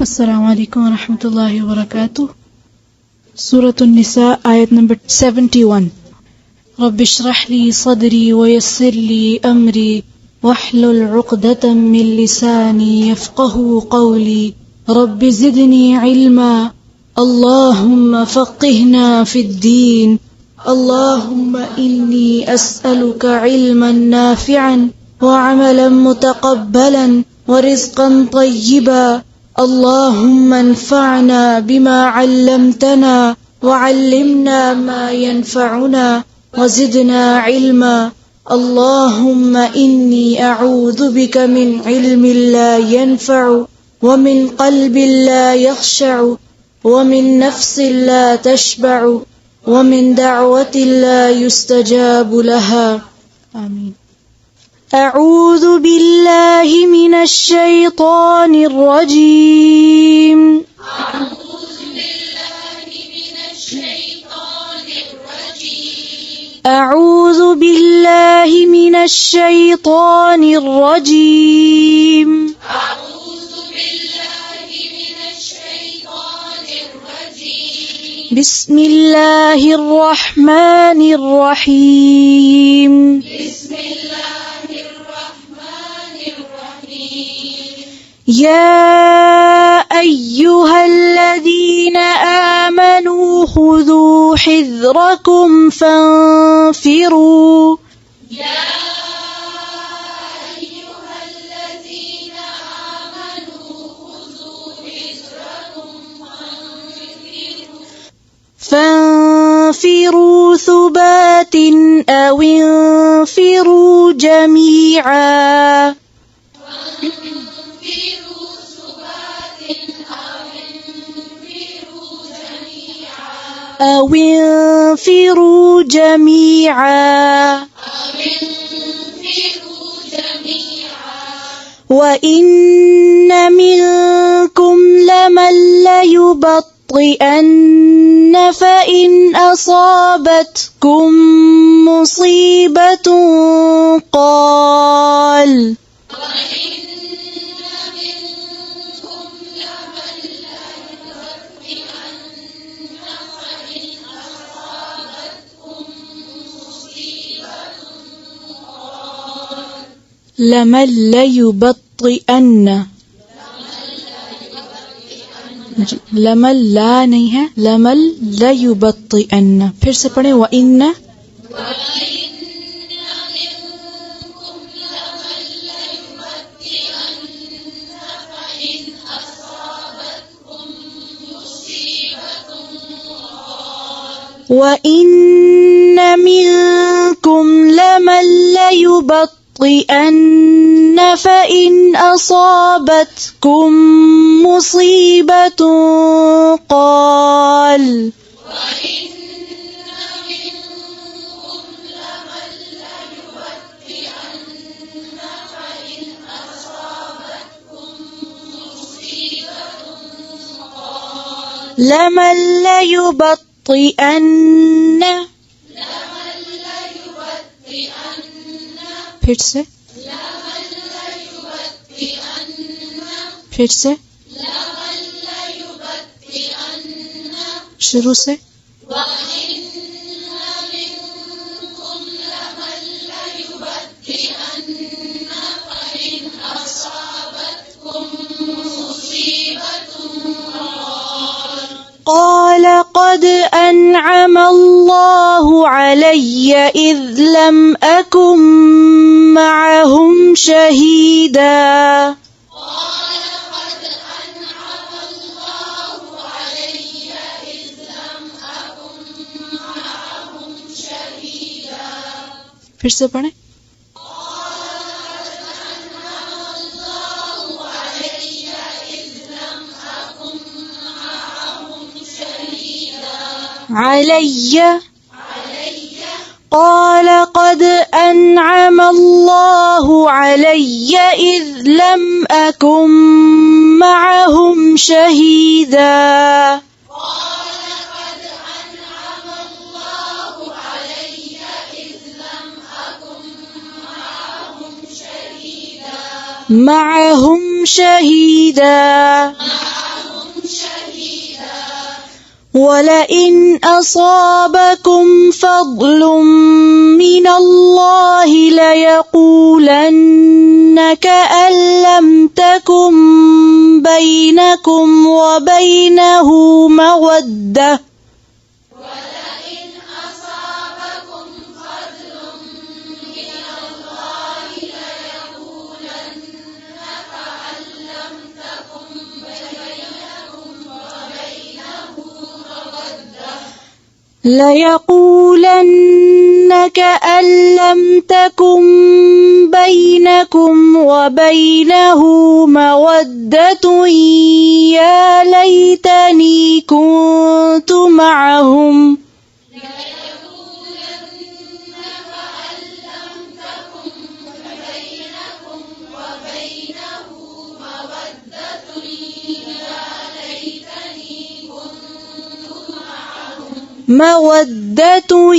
अस्सलामु अलैकुम व रहमतुल्लाहि व बरकातुह। सूरत निसा आयत नंबर 71। रब्बिश्रह ली सदरी व यस्सिर ली अमरी वहलुल उक़दतम मिन लिसानी यफ़क़हू क़ौली रब्बि ज़िदनी इल्मा अल्लाहुम्मा फ़क़्हिना फ़िद्दीन अल्लाहुम्मा इन्नी अस्अलुका इल्मन नाफ़िअन व अमलन मुतक़ब्बलन व रिज़्क़न तय्यिबा اللهم انفعنا بما علمتنا وعلمنا ما ينفعنا وزدنا علما اللهم إني أعوذ بك من علم لا ينفع ومن قلب لا يخشع ومن نفس لا تشبع ومن دعوة لا يستجاب لها آمين. أعوذ بالله من الشيطان الرجيم. أعوذ بالله من الشيطان الرجيم. بسم الله الرحمن الرحيم. يا أيها الذين آمنوا خذوا حذركم فانفروا. فانفروا ثبات أو انفروا جميعا. أو انفروا جميعا. وإن منكم لمن ليبطئن فإن أصابتكم مصيبة قال لمن ليبطئن. लमल ला नहीं है, लमल लयुबत्तिअन्न। फिर से पढ़े व इन्न। व इन्न मिनकुम लमन लयुबत्तिअन्न फ़इन असाबतकुम मुसीबत क़ाल लमन लयुबत्तिअन्न। फिर से शुरू से। قال قد أنعم الله علي إذ لم أكن معهم شهيدا. फिर से पढ़ें। علي قال قد أنعم الله علي إذ لم أكن معهم شهيدا. معهم شهيدا. ولئن أصابكم فضل من الله ليقولن كأن لم تكن بينكم وبينه مودة ليقولن كأن لم تكن بينكم وبينه مودة يا ليتني كنت معهم مودة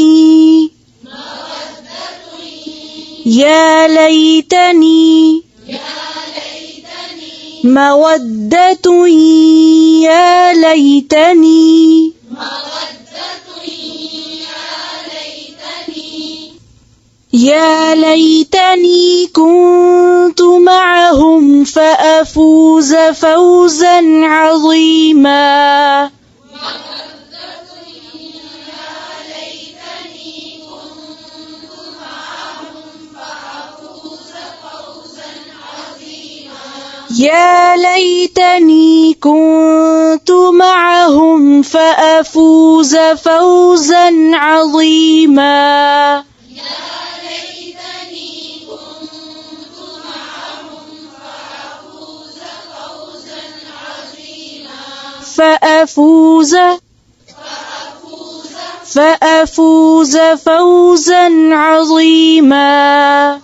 يا ليتني مودة يا ليتني يا ليتني كنت معهم فأفوز فوزا عظيما يا ليتني كنت معهم فأفوز فوزا عظيما فأفوز فوزا عظيما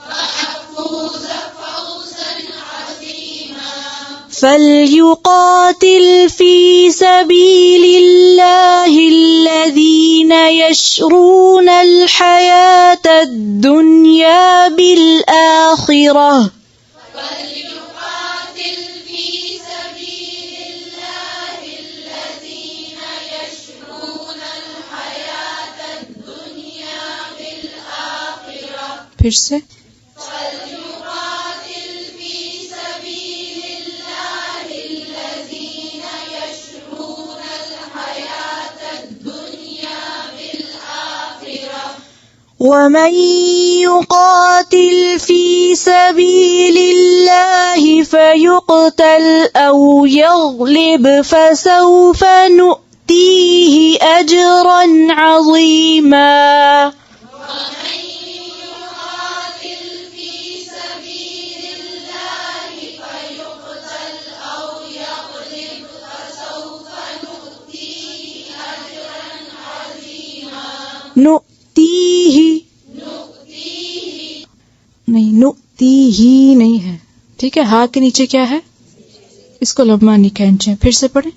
فليقاتل في سبيل الله الذين يشرون الحياة الدنيا بالآخرة फिर से ومن يقاتل في سبيل الله فيقتل أو يغلب فسوف نؤتيه أجرا عظيما नहीं नुक्ती ही नहीं है, ठीक है। हा के नीचे क्या है, इसको लम्बा नहीं खींचे। फिर से पढ़े।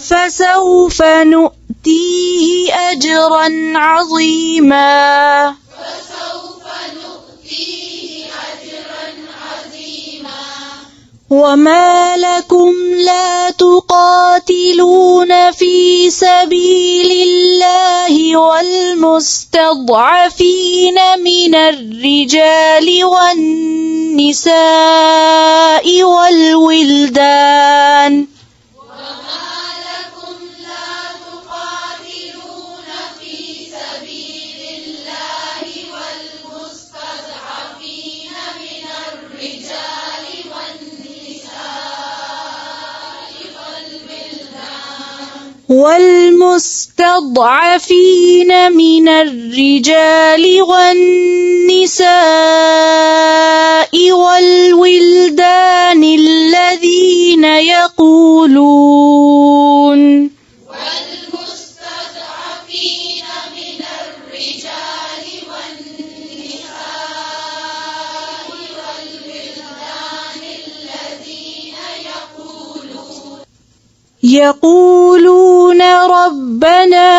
फसौफ नु'तीहि अजरन अज़ीमा। وما لكم لا تقاتلون في سبيل الله والمستضعفين من الرجال والنساء والولدان والمستضعفين من الرجال والنساء والولدان الذين يقولون يقولون ربنا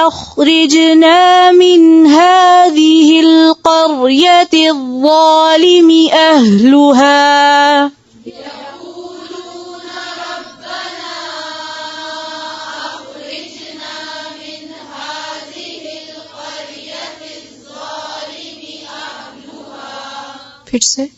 أخرجنا من هذه القرية الظالم أهلها फिर से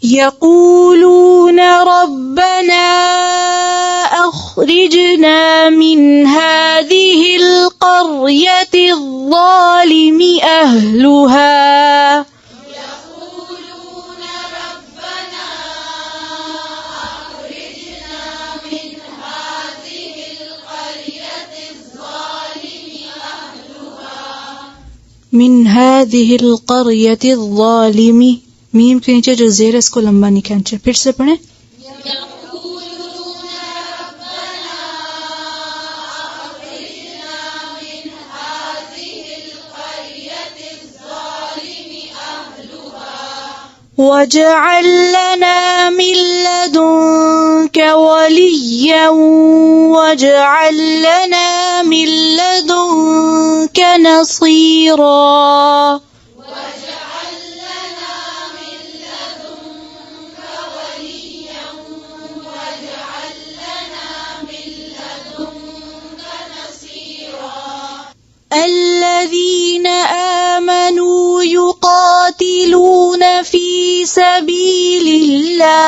يقولون ربنا أخرجنا من هذه القرية الظالم أهلها من هذه القرية الظالم मीम के नीचे जो जेर है इसको लंबा नहीं खींचे फिर से पढ़ें وَاجْعَلْ لَنَا مِن لَّدُنكَ وَلِيًّا وَاجْعَلْ لَنَا مِن لَّدُنكَ نَصِيرًا الذين آمنوا يقاتلون في سبيل الله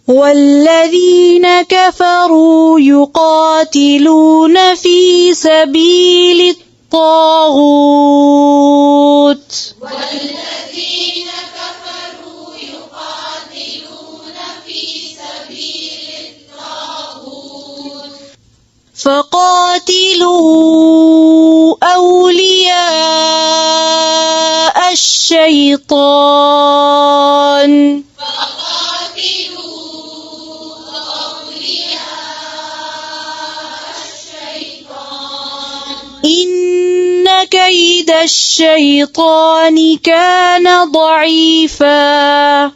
والذين كفروا يقاتلون في سبيل الطاغوت فقاتلوا أولياء الشيطان إن كيد الشيطان كان ضعيفا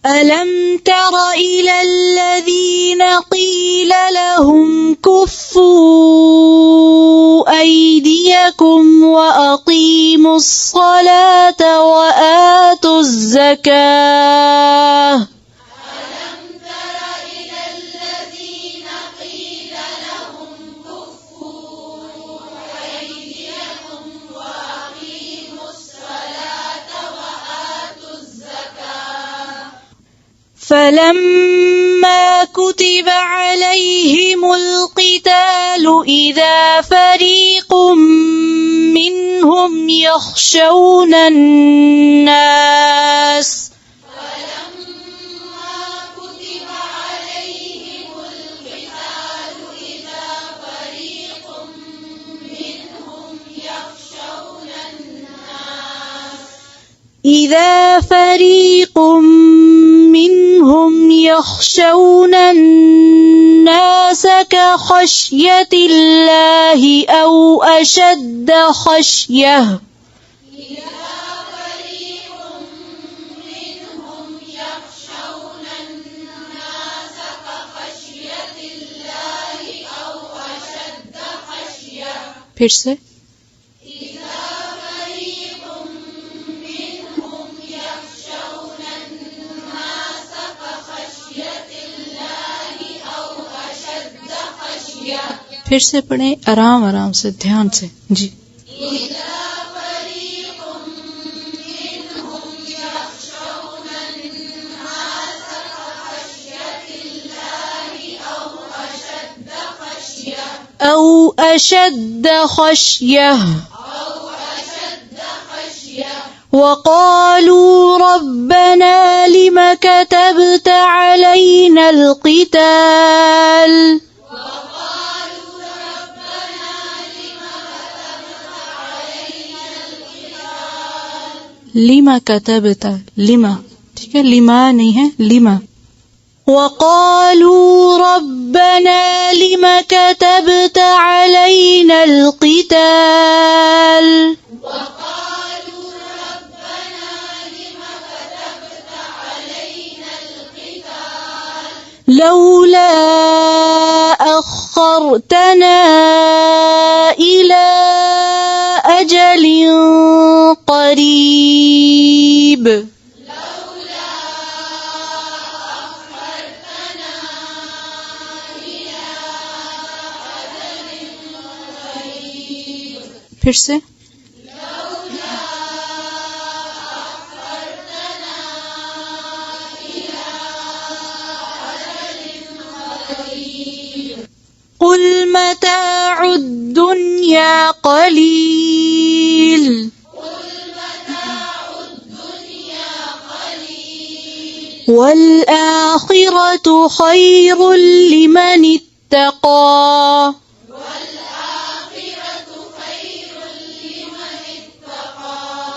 ألم تر إلى الذين قيل لهم كفوا أيديكم وأقيموا الصلاة وآتوا الزكاة فلما كتب عليهم القتال إذا فريق منهم يخشون الناس إذا فريق منهم يخشون الناس كخشية الله أو أشد خشية फिर से फिर से पढ़ें आराम आराम से ध्यान से जी أو أشد خشية وقالوا ربنا لم كتبت علينا القتال लिमा कतबता लिमा ठीक है लिमा नहीं है लिमा وقالوا ربنا لم كتبت علينا القتال لولا أخرتنا إلى أجل قريب फिर से قل متاع الدنيا قليل والآخرة خير لمن اتقى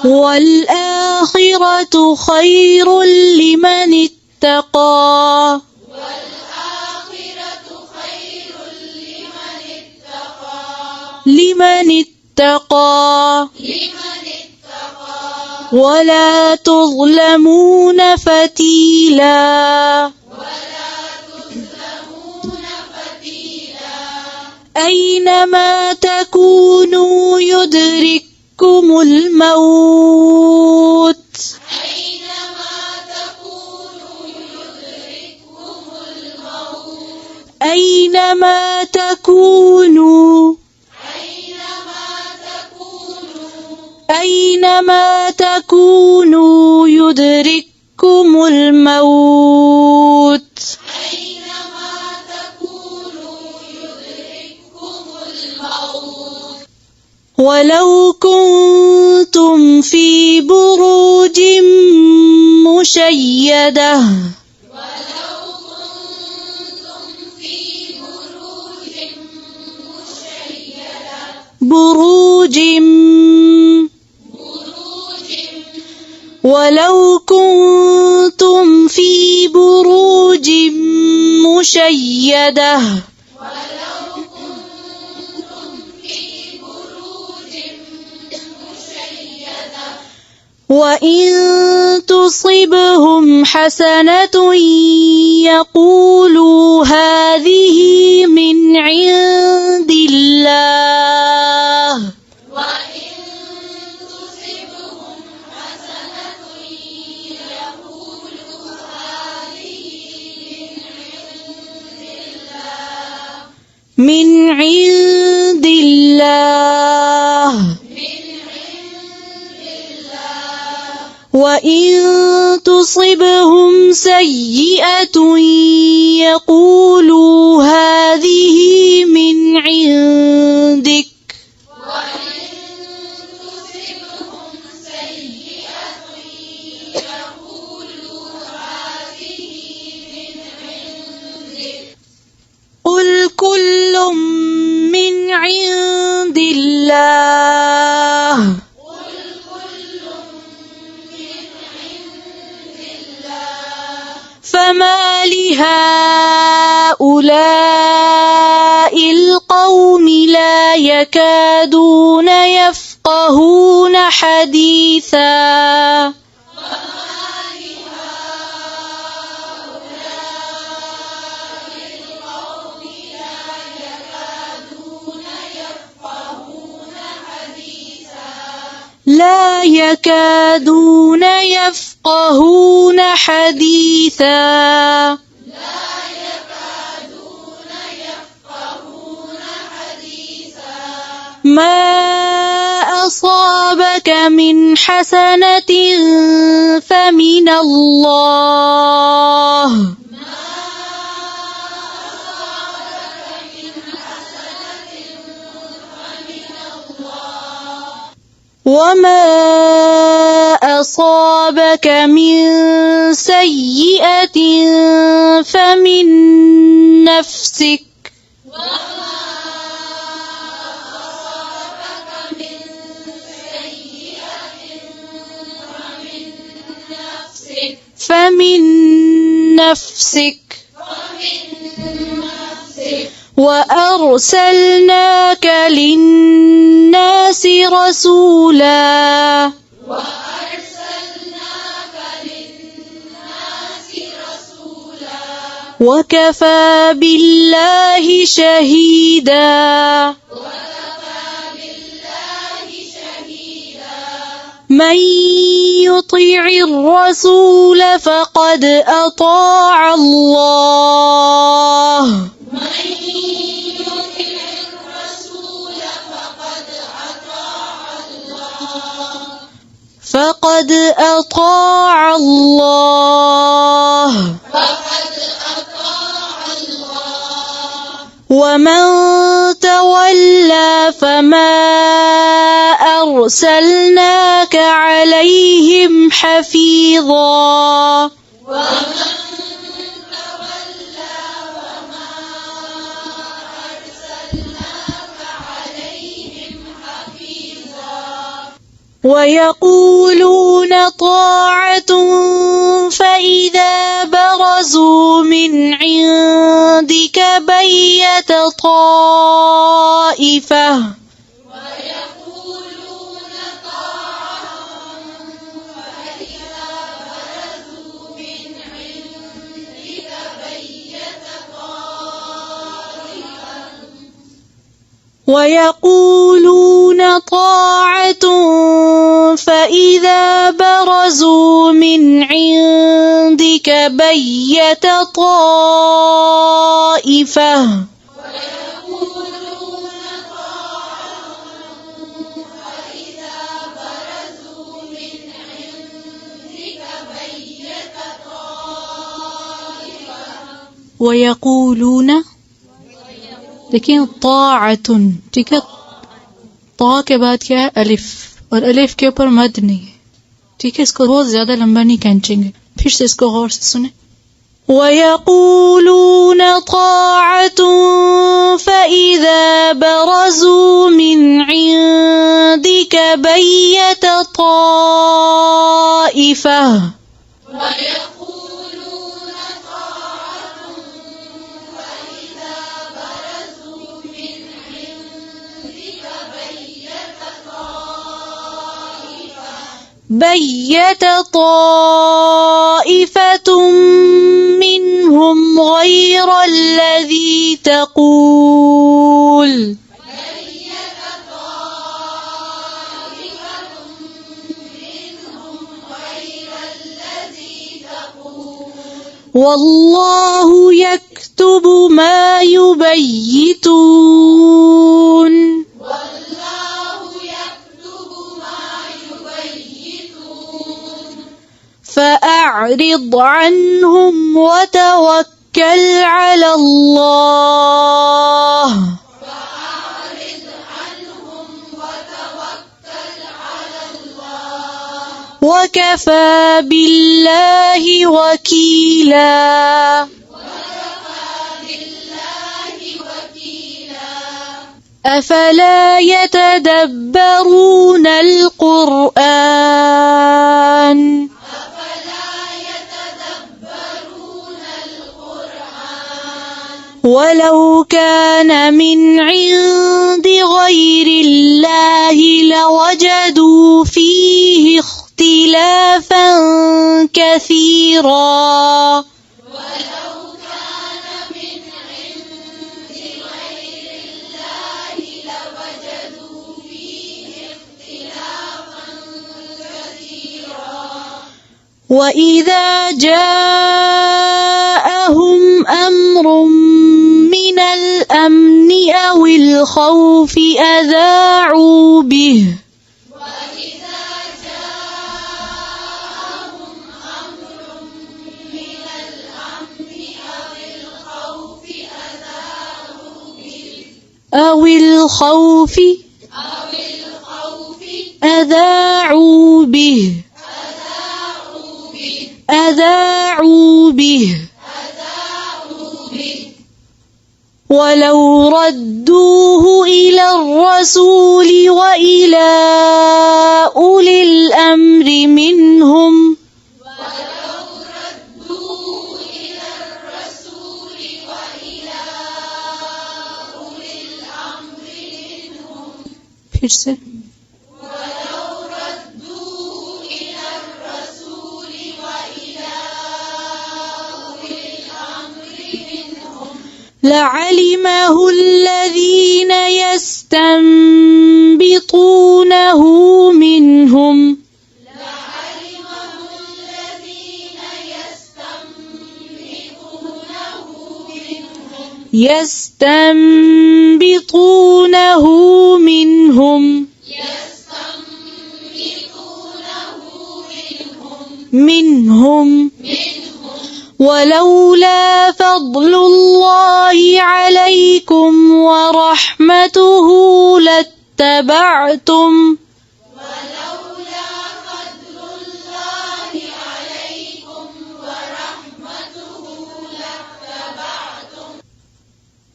والآخرة خير لمن اتقى لمن اتقى ولا تظلمون فتيلا أينما تكونوا يدرككم الموت أينما تكونوا أينما تكونوا يدرككم الموت ولو كنتم في بروج مشيدة ولو كنتم في بروج مشيدة وإن تصبهم حسنة يقولوا هذه من عند الله من عند الله وإن تصبهم سيئة يقولوا هذه من عندك قل كل من عند الله فما لهؤلاء القوم لا يكادون يفقهون حديثا لا يكادون يفقهون حديثا ما أصابك من حسنة فمن الله وما أصابك من سيئة فمن نفسك فمن نفسك وأرسلناك للناس رسولا وكفى بالله شهيدا من يطع الرسول فقد أطاع الله فقد أطاع الله ومن تولى فما أرسلناك عليهم حفيظا ويقولون طاعة فإذا برزوا من عندك بيت طائفة ويقولون طاعة فإذا برزوا من عندك بيت طائفة ويقولون लेकिन ताअतुन ठीक है ता के बाद क्या है अलिफ और अलिफ के ऊपर मद नहीं है ठीक है इसको बहुत ज्यादा लंबा नहीं खींचेंगे फिर से इसको गौर से सुने ويقولون طاعة فإذا برزوا من عندك بيت طائفة بيت طائفة منهم غير الذي تقول والله يكتب ما يبيتون فأعرض عنهم وتوكل على الله وكفى بالله وكيلا أفلا يتدبرون القرآن ولو كان من عند غير الله لوجدوا فيه اختلافا كثيرا وإذا جاءهم أمر من الأمن أو الخوف أذاعوا به أو الخوف أذاعوا به أذاعوا به ولو ردوه إلى الرسول وإلى أولي الأمر منهم फिर से لعلمه الذين يستنبطونه منهم منهم ولولا فضل الله عليكم ورحمته لاتبعتم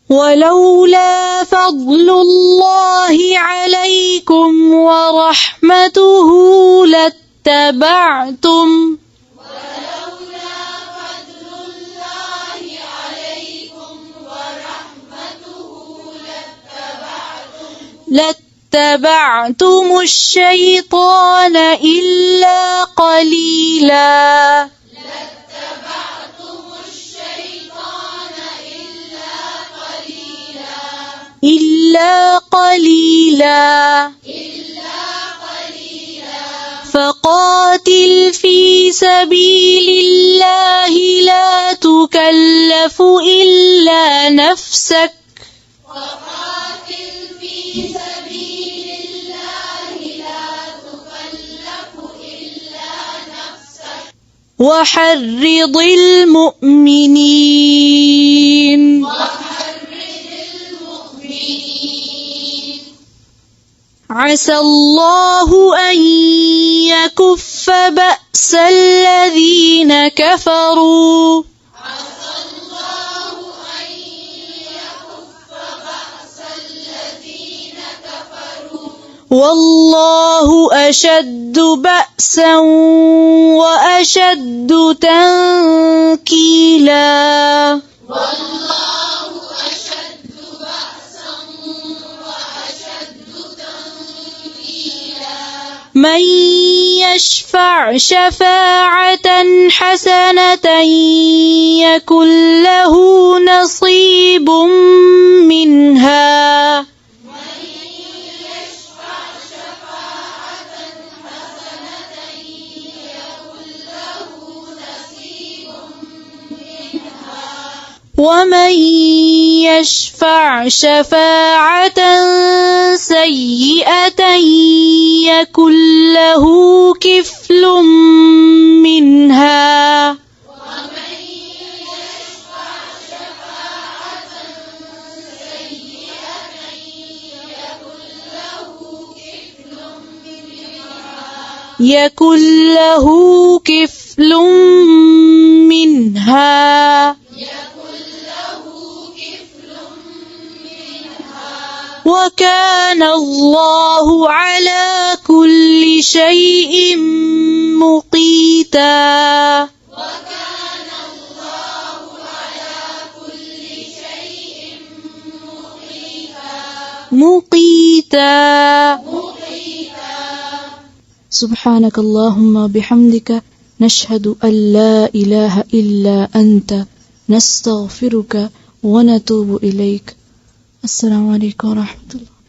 ولولا فضل الله عليكم ورحمته لاتبعتم الشيطان إلا قليلا فقاتل في سبيل الله لا تكلف إلا نفسك وحرض المؤمنين عسى الله أن يكف بأس الذين كفروا والله أشد بأسا وأشد تنكيلا من يشفع شفاعة حسنة يكن له نصيب منها ومن يشفع شفاعة سيئة يكن له كفل منها وكان الله على كل شيء مقيتا سبحانك اللهم بحمدك نشهد أن لا إله إلا أنت نستغفرك ونتوب إليك. السلام عليكم ورحمة الله.